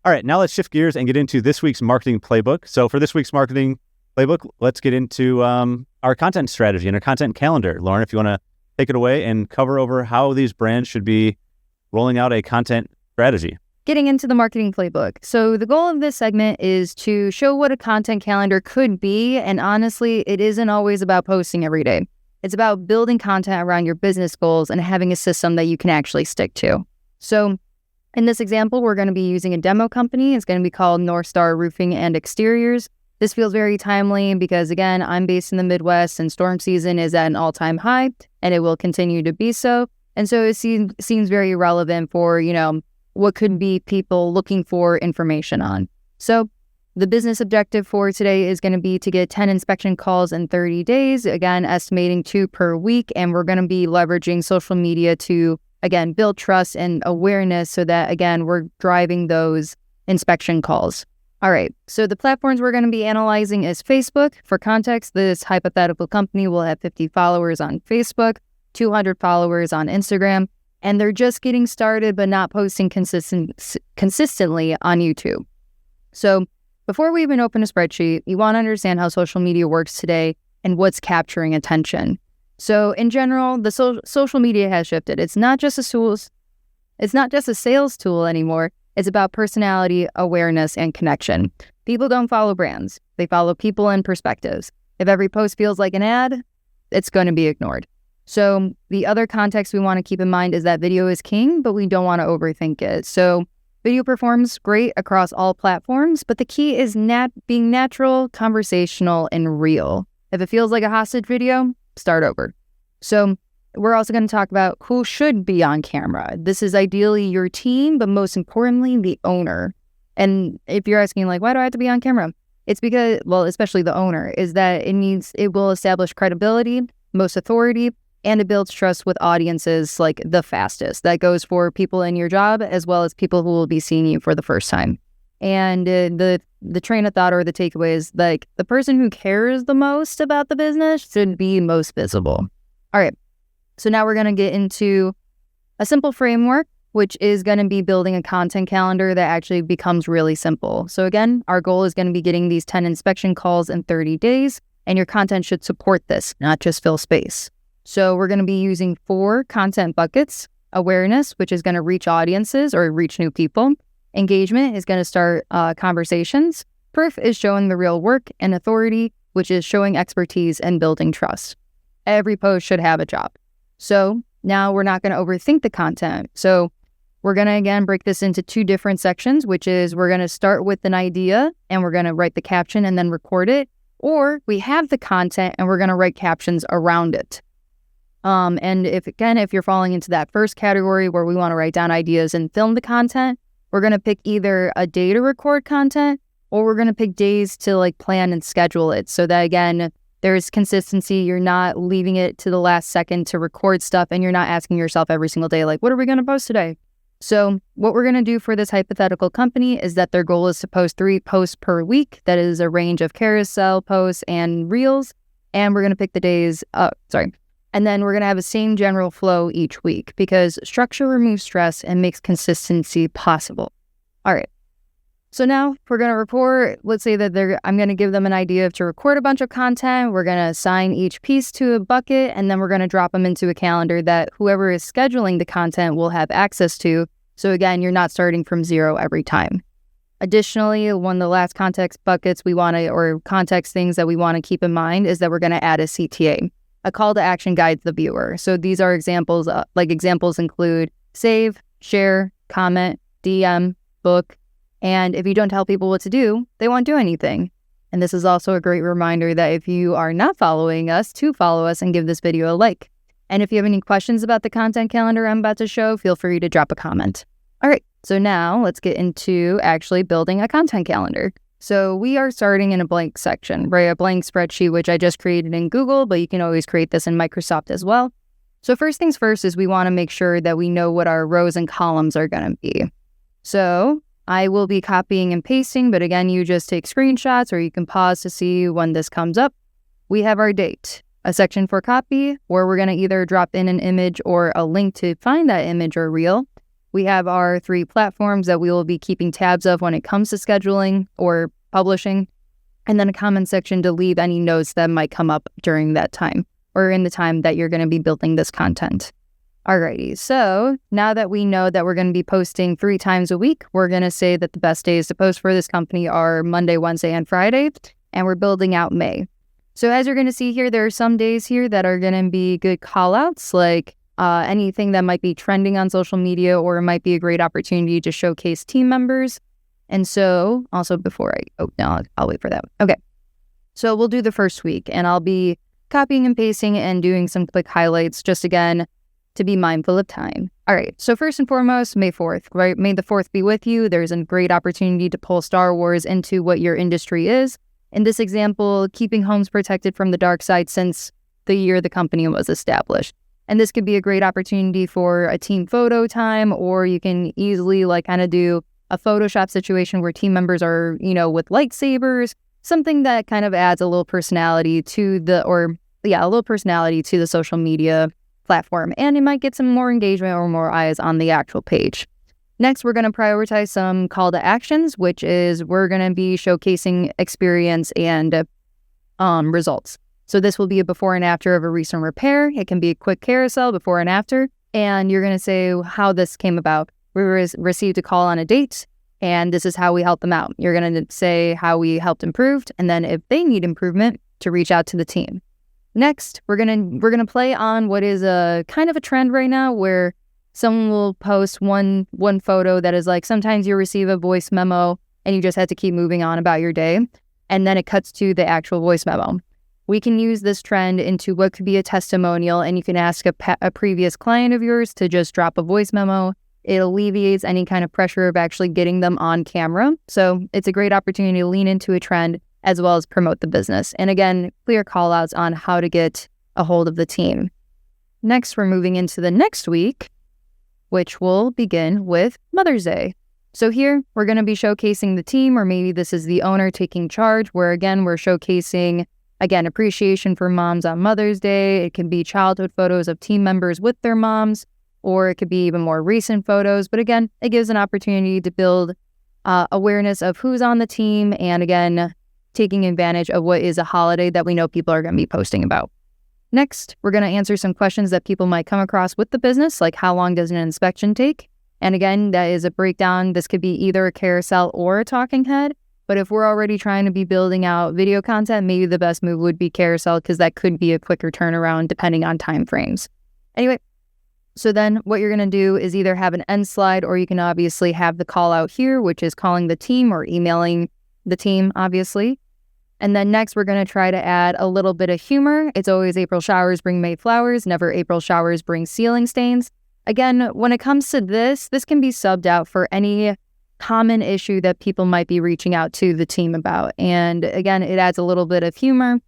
All right, now let's shift gears and get into this week's marketing playbook. So for this week's marketing playbook, let's get into our content strategy and our content calendar. Lauren, if you want to take it away and cover over how these brands should be rolling out a content strategy. Getting into the marketing playbook. So the goal of this segment is to show what a content calendar could be. And honestly, it isn't always about posting every day. It's about building content around your business goals and having a system that you can actually stick to. So in this example, we're going to be using a demo company. It's going to be called Northstar Roofing and Exteriors. This feels very timely because, again, I'm based in the Midwest and storm season is at an all-time high, and it will continue to be so. And so it seems very relevant for, what could be people looking for information on. So the business objective for today is going to be to get 10 inspection calls in 30 days, again, estimating 2 per week. And we're going to be leveraging social media to, again, build trust and awareness so that, again, we're driving those inspection calls. All right, so the platforms we're going to be analyzing is Facebook. For context, this hypothetical company will have 50 followers on Facebook, 200 followers on Instagram, and they're just getting started but not posting consistently on YouTube. So before we even open a spreadsheet, you want to understand how social media works today and what's capturing attention. So in general, the social media has shifted. It's not just a sales tool anymore. It's about personality, awareness, and connection. People don't follow brands. They follow people and perspectives. If every post feels like an ad, it's going to be ignored. So the other context we want to keep in mind is that video is king, but we don't want to overthink it. So video performs great across all platforms, but the key is being natural, conversational, and real. If it feels like a hostage video, start over. So we're also going to talk about who should be on camera. This is ideally your team, but most importantly, the owner. And if you're asking, why do I have to be on camera? It's because, especially the owner, is that it will establish credibility, most authority, and it builds trust with audiences the fastest. That goes for people in your job as well as people who will be seeing you for the first time. And the train of thought or the takeaway is the person who cares the most about the business should be most visible. All right. So now we're going to get into a simple framework, which is going to be building a content calendar that actually becomes really simple. So again, our goal is going to be getting these 10 inspection calls in 30 days, and your content should support this, not just fill space. So we're going to be using 4 content buckets. Awareness, which is going to reach audiences or reach new people. Engagement is going to start conversations. Proof is showing the real work. And authority, which is showing expertise and building trust. Every post should have a job. So now we're not going to overthink the content. So we're going to, again, break this into 2 different sections, which is we're going to start with an idea and we're going to write the caption and then record it. Or we have the content and we're going to write captions around it. And if you're falling into that first category where we want to write down ideas and film the content, we're going to pick either a day to record content or we're going to pick days to plan and schedule it so that, again, there's consistency. You're not leaving it to the last second to record stuff and you're not asking yourself every single day, what are we going to post today? So what we're going to do for this hypothetical company is that their goal is to post 3 posts per week. That is a range of carousel posts and reels. And we're going to pick the days, and then we're going to have the same general flow each week because structure removes stress and makes consistency possible. All right. So now we're going to report, let's say that I'm going to give them an idea to record a bunch of content. We're going to assign each piece to a bucket, and then we're going to drop them into a calendar that whoever is scheduling the content will have access to. So again, you're not starting from zero every time. Additionally, one of the last context buckets context things that we want to keep in mind is that we're going to add a CTA. A call to action guides the viewer. So these are examples, examples include save, share, comment, DM, book. And if you don't tell people what to do, they won't do anything. And this is also a great reminder that if you are not following us, to follow us and give this video a like. And if you have any questions about the content calendar I'm about to show, feel free to drop a comment. All right, so now let's get into actually building a content calendar. So we are starting in a blank section, right? A blank spreadsheet, which I just created in Google, but you can always create this in Microsoft as well. So first things first is we want to make sure that we know what our rows and columns are going to be. So I will be copying and pasting, but again, you just take screenshots or you can pause to see when this comes up. We have our date, a section for copy where we're going to either drop in an image or a link to find that image or reel. we have our 3 platforms that we will be keeping tabs of when it comes to scheduling or publishing, and then a comment section to leave any notes that might come up during that time or in the time that you're going to be building this content. Alrighty, so now that we know that we're going to be posting 3 times a week, we're going to say that the best days to post for this company are Monday, Wednesday, and Friday, and we're building out May. So as you're going to see here, there are some days here that are going to be good call-outs, like anything that might be trending on social media, or it might be a great opportunity to showcase team members. And so also I'll wait for that. Okay. So we'll do the first week, and I'll be copying and pasting and doing some quick highlights, just again, to be mindful of time. All right. So first and foremost, May 4th, right? May the 4th be with you. There's a great opportunity to pull Star Wars into what your industry is. In this example, keeping homes protected from the dark side since the year the company was established. And this could be a great opportunity for a team photo time, or you can easily kind of do a Photoshop situation where team members are, with lightsabers, something that kind of adds a little personality to the social media platform. And it might get some more engagement or more eyes on the actual page. Next, we're going to prioritize some call to actions, which is we're going to be showcasing experience and results. So this will be a before and after of a recent repair. It can be a quick carousel before and after. And you're going to say how this came about. We received a call on a date, and this is how we helped them out. You're going to say how we helped improved, and then if they need improvement, to reach out to the team. Next, we're gonna play on what is a kind of a trend right now, where someone will post one photo that is like, sometimes you receive a voice memo and you just have to keep moving on about your day, and then it cuts to the actual voice memo. We can use this trend into what could be a testimonial, and you can ask a previous client of yours to just drop a voice memo. It alleviates any kind of pressure of actually getting them on camera. So it's a great opportunity to lean into a trend as well as promote the business. And again, clear call outs on how to get a hold of the team. Next, we're moving into the next week, which will begin with Mother's Day. So here, we're going to be showcasing the team, or maybe this is the owner taking charge, where again, we're showcasing, appreciation for moms on Mother's Day. It can be childhood photos of team members with their moms, or it could be even more recent photos. But again, it gives an opportunity to build awareness of who's on the team, and again, taking advantage of what is a holiday that we know people are going to be posting about. Next, we're going to answer some questions that people might come across with the business, like how long does an inspection take? And again, that is a breakdown. This could be either a carousel or a talking head. But if we're already trying to be building out video content, maybe the best move would be carousel, because that could be a quicker turnaround depending on time frames. Anyway, so then what you're going to do is either have an end slide, or you can obviously have the call out here, which is calling the team or emailing the team, obviously. And then next, we're going to try to add a little bit of humor. It's always April showers bring May flowers, never April showers bring ceiling stains. Again, when it comes to this can be subbed out for any common issue that people might be reaching out to the team about. And again, it adds a little bit of humor.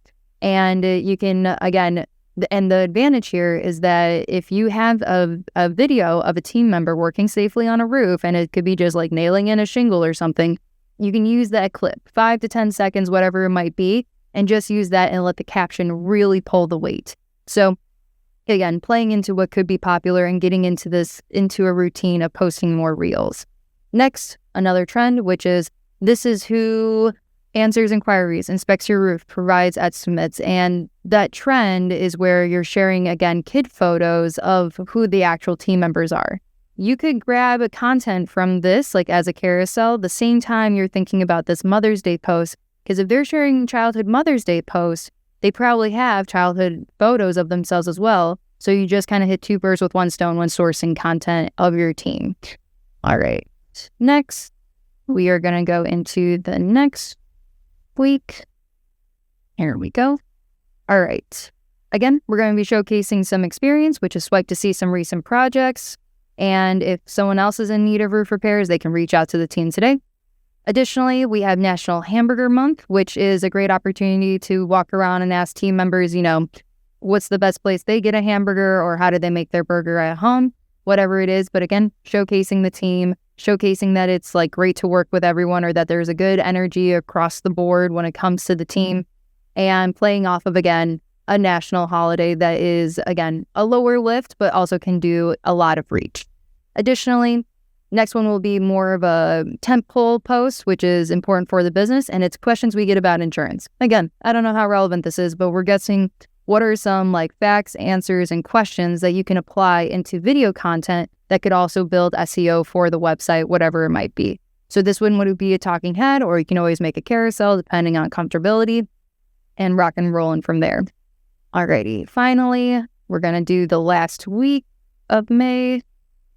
And you can, again, and the advantage here is that if you have a video of a team member working safely on a roof, and it could be just like nailing in a shingle or something, you can use that clip, 5 to 10 seconds, whatever it might be, and just use that and let the caption really pull the weight. So again, playing into what could be popular and getting into a routine of posting more reels. Next, another trend, which is this is who answers inquiries, inspects your roof, provides estimates. And that trend is where you're sharing, again, kid photos of who the actual team members are. You could grab a content from this, like as a carousel, the same time you're thinking about this Mother's Day post, because if they're sharing childhood Mother's Day posts, they probably have childhood photos of themselves as well. So you just kind of hit 2 birds with one stone when sourcing content of your team. All right. Next, we are going to go into the next week. Here we go. All right. Again, we're going to be showcasing some experience, which is swipe to see some recent projects. And if someone else is in need of roof repairs, they can reach out to the team today. Additionally, we have National Hamburger Month, which is a great opportunity to walk around and ask team members, what's the best place they get a hamburger, or how do they make their burger at home, whatever it is. But again, showcasing the team, showcasing that it's like great to work with everyone, or that there's a good energy across the board when it comes to the team, and playing off of, again, a national holiday that is, again, a lower lift, but also can do a lot of reach. Additionally, Next one will be more of a tentpole post, which is important for the business, and it's questions we get about insurance. Again, I don't know how relevant this is, but we're guessing what are some like facts, answers, and questions that you can apply into video content that could also build SEO for the website, whatever it might be. So this one would be a talking head, or you can always make a carousel depending on comfortability, and rock and rolling from there. Alrighty, finally, we're going to do the last week of May.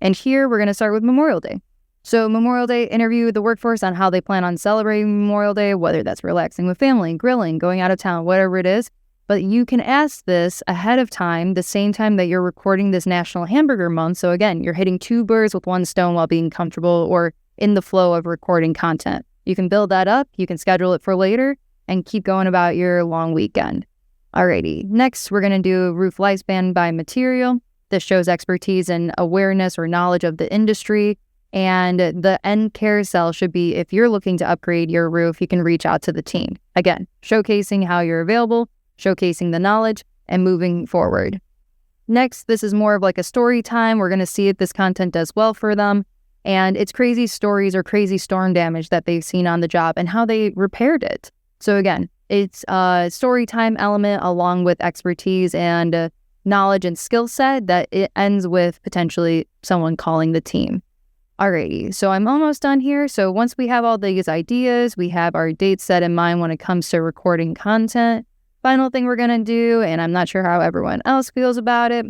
And here we're going to start with Memorial Day. So Memorial Day, interview the workforce on how they plan on celebrating Memorial Day, whether that's relaxing with family, grilling, going out of town, whatever it is. But you can ask this ahead of time, the same time that you're recording this National Hamburger Month. So again, you're hitting two birds with one stone while being comfortable or in the flow of recording content. You can build that up, you can schedule it for later, and keep going about your long weekend. Alrighty, next we're going to do roof lifespan by material. This shows expertise and awareness or knowledge of the industry. And the end carousel should be, if you're looking to upgrade your roof, you can reach out to the team. Again, showcasing how you're available, showcasing the knowledge, and moving forward. Next, this is more of like a story time. We're going to see if this content does well for them. And it's crazy stories or crazy storm damage that they've seen on the job and how they repaired it. So again, it's a story time element along with expertise and knowledge and skill set that it ends with potentially someone calling the team. Alrighty, so I'm almost done here. So once we have all these ideas, we have our dates set in mind when it comes to recording content. Final thing we're going to do, and I'm not sure how everyone else feels about it,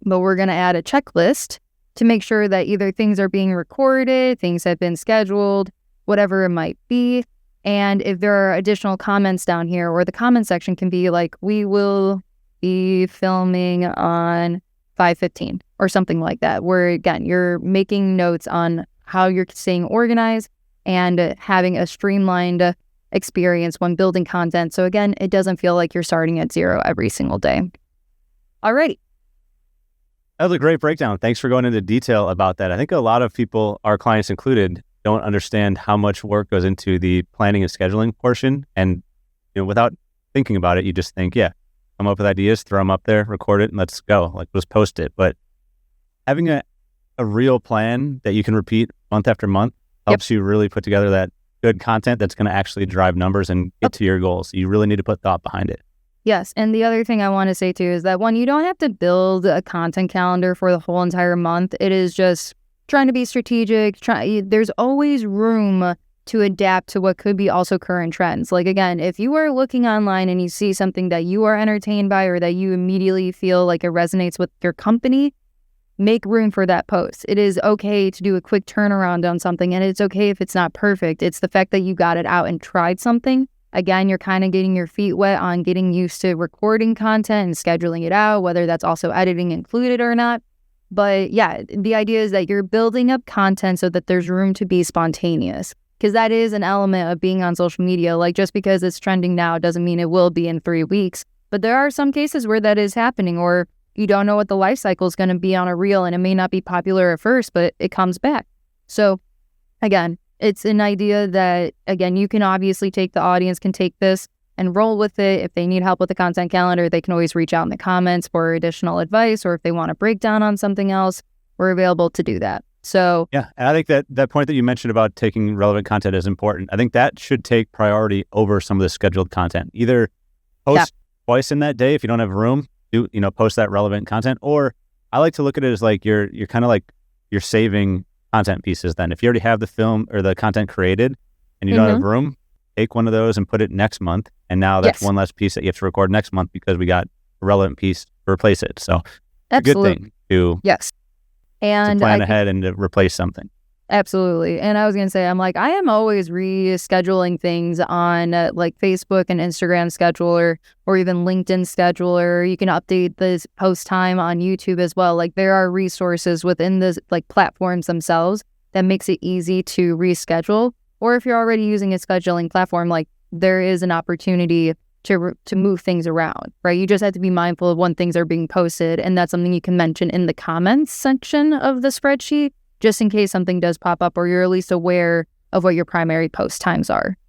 but we're going to add a checklist to make sure that either things are being recorded, things have been scheduled, whatever it might be. And if there are additional comments down here, or the comment section can be like, we will be filming on 5:15 or something like that, where again, you're making notes on how you're staying organized and having a streamlined experience when building content. So again, it doesn't feel like you're starting at zero every single day. Alrighty. That was a great breakdown. Thanks for going into detail about that. I think a lot of people, our clients included, don't understand how much work goes into the planning and scheduling portion. And without thinking about it, you just think, yeah, come up with ideas, throw them up there, record it, and let's go. Like, just post it. But having a real plan that you can repeat month after month helps you really put together that good content that's going to actually drive numbers and get to your goals. You really need to put thought behind it. Yes. And the other thing I want to say too is that one, you don't have to build a content calendar for the whole entire month. It is just trying to be strategic. There's always room to adapt to what could be also current trends. Like, again, if you are looking online and you see something that you are entertained by or that you immediately feel like it resonates with your company, make room for that post. It is okay to do a quick turnaround on something, and it's okay if it's not perfect. It's the fact that you got it out and tried something. Again, you're kind of getting your feet wet on getting used to recording content and scheduling it out, whether that's also editing included or not. But yeah, the idea is that you're building up content so that there's room to be spontaneous, because that is an element of being on social media. Like, just because it's trending now doesn't mean it will be in 3 weeks. But there are some cases where that is happening, or you don't know what the life cycle is going to be on a reel, and it may not be popular at first, but it comes back. So again, it's an idea that, again, you can obviously take, the audience can take this and roll with it. If they need help with the content calendar, they can always reach out in the comments for additional advice, or if they want to break down on something else, we're available to do that. So yeah, and I think that point that you mentioned about taking relevant content is important. I think that should take priority over some of the scheduled content. Either post twice in that day if you don't have room, post that relevant content. Or I like to look at it as like you're kind of like you're saving content pieces. Then if you already have the film or the content created and you don't have room, take one of those and put it next month. And now that's one less piece that you have to record next month because we got a relevant piece to replace it. So it's a good thing to plan ahead and to replace something. Absolutely. And I was going to say, I am always rescheduling things on like Facebook and Instagram scheduler, or even LinkedIn scheduler. You can update this post time on YouTube as well. Like, there are resources within the platforms themselves that makes it easy to reschedule. Or if you're already using a scheduling platform, there is an opportunity to move things around, right? You just have to be mindful of when things are being posted. And that's something you can mention in the comments section of the spreadsheet, just in case something does pop up, or you're at least aware of what your primary post times are.